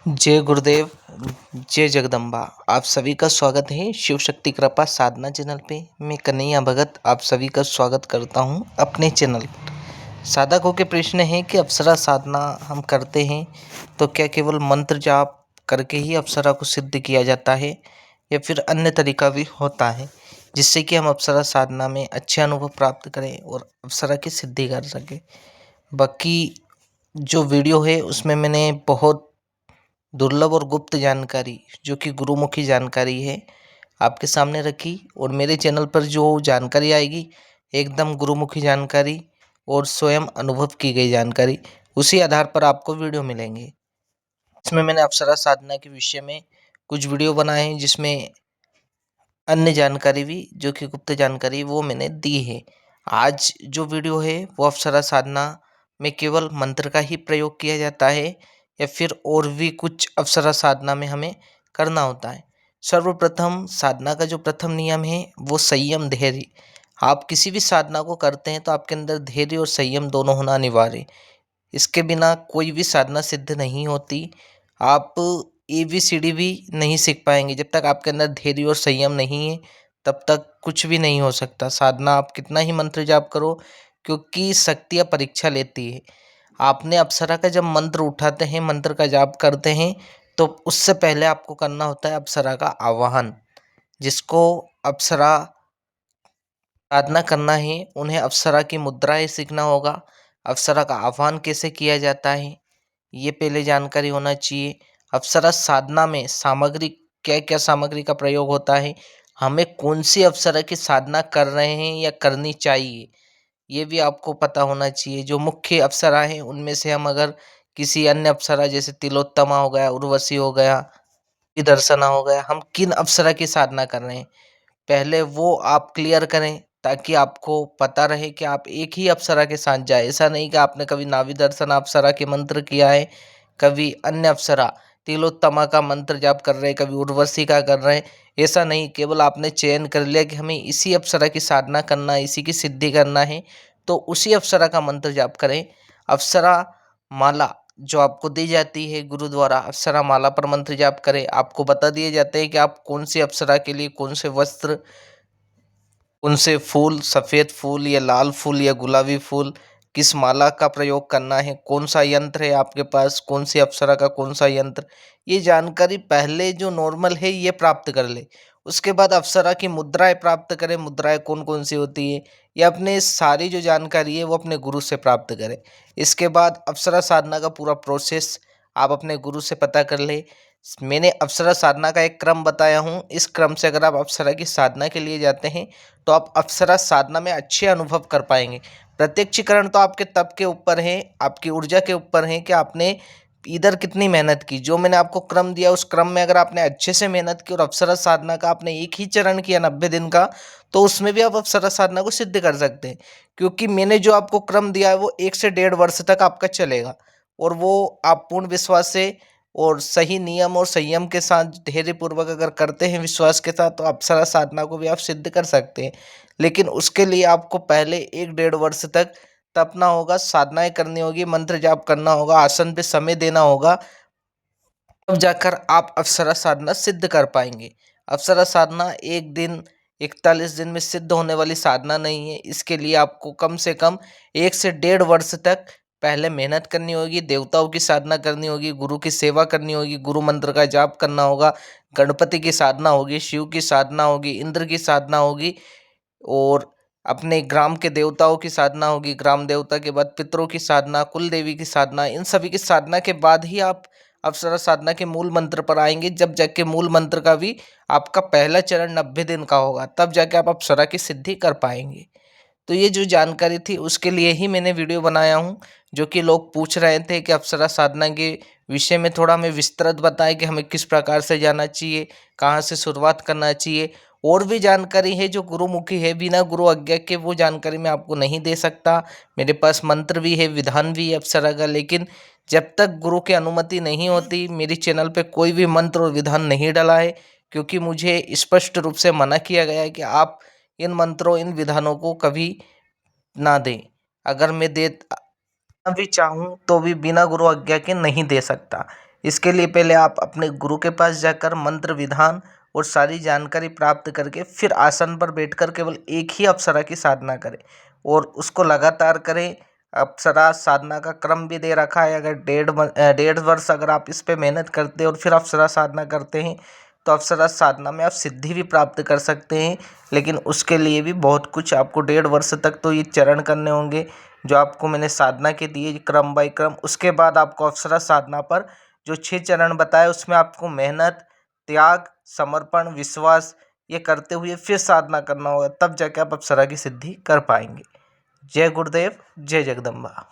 जय गुरुदेव, जय जगदम्बा। आप सभी का स्वागत है शिव शक्ति कृपा साधना चैनल पे। मैं कन्हैया भगत आप सभी का स्वागत करता हूँ अपने चैनल। साधकों के प्रश्न है कि अप्सरा साधना हम करते हैं तो क्या केवल मंत्र जाप करके ही अप्सरा को सिद्ध किया जाता है या फिर अन्य तरीका भी होता है जिससे कि हम अप्सरा साधना में अच्छे अनुभव प्राप्त करें और अप्सरा की सिद्धि कर सकें। बाकी जो वीडियो है उसमें मैंने बहुत दुर्लभ और गुप्त जानकारी जो कि गुरुमुखी जानकारी है आपके सामने रखी, और मेरे चैनल पर जो जानकारी आएगी एकदम गुरुमुखी जानकारी और स्वयं अनुभव की गई जानकारी, उसी आधार पर आपको वीडियो मिलेंगे। इसमें मैंने अप्सरा साधना के विषय में कुछ वीडियो बनाए हैं जिसमें अन्य जानकारी भी जो कि गुप्त जानकारी वो मैंने दी है। आज जो वीडियो है वो अप्सरा साधना में केवल मंत्र का ही प्रयोग किया जाता है या फिर और भी कुछ अप्सरा साधना में हमें करना होता है। सर्वप्रथम साधना का जो प्रथम नियम है वो संयम धैर्य। आप किसी भी साधना को करते हैं तो आपके अंदर धैर्य और संयम दोनों होना अनिवार्य है। इसके बिना कोई भी साधना सिद्ध नहीं होती। आप ABCD भी नहीं सीख पाएंगे जब तक आपके अंदर धैर्य और संयम नहीं है, तब तक कुछ भी नहीं हो सकता। साधना आप कितना ही मंत्र जाप करो, क्योंकि शक्तियाँ परीक्षा लेती है। आपने अप्सरा का जब मंत्र उठाते हैं, मंत्र का जाप करते हैं, तो उससे पहले आपको करना होता है अप्सरा का आवाहन। जिसको अप्सरा साधना करना है उन्हें अप्सरा की मुद्राएं सीखना होगा। अप्सरा का आह्वान कैसे किया जाता है ये पहले जानकारी होना चाहिए। अप्सरा साधना में सामग्री क्या क्या सामग्री का प्रयोग होता है, हमें कौन सी अप्सरा की साधना कर रहे हैं या करनी चाहिए ये भी आपको पता होना चाहिए। जो मुख्य अप्सरा हैं उनमें से हम अगर किसी अन्य अप्सरा जैसे तिलोत्तमा हो गया, उर्वशी हो गया, दर्शना हो गया, हम किन अप्सरा की साधना कर रहे हैं पहले वो आप क्लियर करें, ताकि आपको पता रहे कि आप एक ही अप्सरा के साथ जाए। ऐसा नहीं कि आपने कभी नाभि दर्शन अप्सरा के मंत्र किया है, कभी अन्य अप्सरा तिलोत्तमा का मंत्र जाप कर रहे हैं, कभी उर्वशी का कर रहे हैं। ऐसा नहीं, केवल आपने चयन कर लिया कि हमें इसी अप्सरा की साधना करना है, इसी की सिद्धि करना है, तो उसी अप्सरा का मंत्र जाप करें। अप्सरा माला जो आपको दी जाती है गुरु द्वारा, अप्सरा माला पर मंत्र जाप करें। आपको बता दिए जाते हैं कि आप कौन सी अप्सरा के लिए कौन से वस्त्र, कौन से फूल, सफ़ेद फूल या लाल फूल या गुलाबी फूल, किस माला का प्रयोग करना है, कौन सा यंत्र है आपके पास, कौन सी अप्सरा का कौन सा यंत्र, ये जानकारी पहले जो नॉर्मल है ये प्राप्त कर ले। उसके बाद अप्सरा की मुद्राएं प्राप्त करें। मुद्राएं कौन कौन सी होती है ये अपने सारी जो जानकारी है वो अपने गुरु से प्राप्त करें। इसके बाद अप्सरा साधना का पूरा प्रोसेस आप अपने गुरु से पता कर ले। मैंने अप्सरा साधना का एक क्रम बताया हूँ, इस क्रम से अगर आप अप्सरा की साधना के लिए जाते हैं तो आप अप्सरा साधना में अच्छे अनुभव कर पाएंगे। प्रत्यक्षीकरण तो आपके तप के ऊपर है, आपकी ऊर्जा के ऊपर है कि आपने इधर कितनी मेहनत की। जो मैंने आपको क्रम दिया उस क्रम में अगर आपने अच्छे से मेहनत की और अप्सरा साधना का आपने एक ही चरण किया 90 दिन का, तो उसमें भी आप अप्सरा साधना को सिद्ध कर सकते हैं। क्योंकि मैंने जो आपको क्रम दिया है वो 1 से 1.5 वर्ष तक आपका चलेगा, और वो आप पूर्ण विश्वास से और सही नियम और संयम के साथ धैर्यपूर्वक अगर करते हैं, विश्वास के साथ, तो अप्सरा साधना को भी आप सिद्ध कर सकते हैं। लेकिन उसके लिए आपको पहले 1 डेढ़ वर्ष तक तपना होगा, साधनाएं करनी होगी, मंत्र जाप करना होगा, आसन पे समय देना होगा, तब जाकर आप अप्सरा साधना सिद्ध कर पाएंगे। अप्सरा साधना एक दिन 41 दिन में सिद्ध होने वाली साधना नहीं है। इसके लिए आपको कम से कम 1 से 1.5 वर्ष तक पहले मेहनत करनी होगी, देवताओं की साधना करनी होगी, गुरु की सेवा करनी होगी, गुरु मंत्र का जाप करना होगा, गणपति की साधना होगी, शिव की साधना होगी, इंद्र की साधना होगी, और अपने ग्राम के देवताओं की साधना होगी। ग्राम देवता के बाद पितरों की साधना, कुल देवी की साधना, इन सभी की साधना के बाद ही आप अप्सरा साधना के मूल मंत्र पर आएंगे। जब जाके मूल मंत्र का भी आपका पहला चरण 90 दिन का होगा, तब जाके आप अप्सरा की सिद्धि कर पाएंगे। तो ये जो जानकारी थी उसके लिए ही मैंने वीडियो बनाया हूँ, जो कि लोग पूछ रहे थे कि अप्सरा साधना के विषय में थोड़ा हमें विस्तृत बताएं कि हमें किस प्रकार से जाना चाहिए, कहाँ से शुरुआत करना चाहिए। और भी जानकारी है जो गुरुमुखी है, बिना गुरु आज्ञा के वो जानकारी मैं आपको नहीं दे सकता। मेरे पास मंत्र भी है, विधान भी है अप्सरा का, लेकिन जब तक गुरु की अनुमति नहीं होती मेरी चैनल पे कोई भी मंत्र और विधान नहीं डला है। क्योंकि मुझे स्पष्ट रूप से मना किया गया है कि आप इन मंत्रों, इन विधानों को कभी ना दें। अगर मैं दे भी चाहूँ तो भी बिना गुरु आज्ञा के नहीं दे सकता। इसके लिए पहले आप अपने गुरु के पास जाकर मंत्र विधान और सारी जानकारी प्राप्त करके फिर आसन पर बैठकर केवल एक ही अप्सरा की साधना करें और उसको लगातार करें। अप्सरा साधना का क्रम भी दे रखा है। अगर 1.5 वर्ष अगर आप इस पे मेहनत करते हैं और फिर अप्सरा साधना करते हैं तो अप्सरा साधना में आप सिद्धि भी प्राप्त कर सकते हैं। लेकिन उसके लिए भी बहुत कुछ आपको 1.5 वर्ष तक तो ये चरण करने होंगे जो आपको मैंने साधना के दिए क्रम बाय क्रम। उसके बाद आपको अप्सरा साधना पर जो 6 चरण बताए उसमें आपको मेहनत, त्याग, समर्पण, विश्वास ये करते हुए फिर साधना करना होगा, तब जाके आप अप्सरा की सिद्धि कर पाएंगे। जय गुरुदेव, जय जगदम्बा।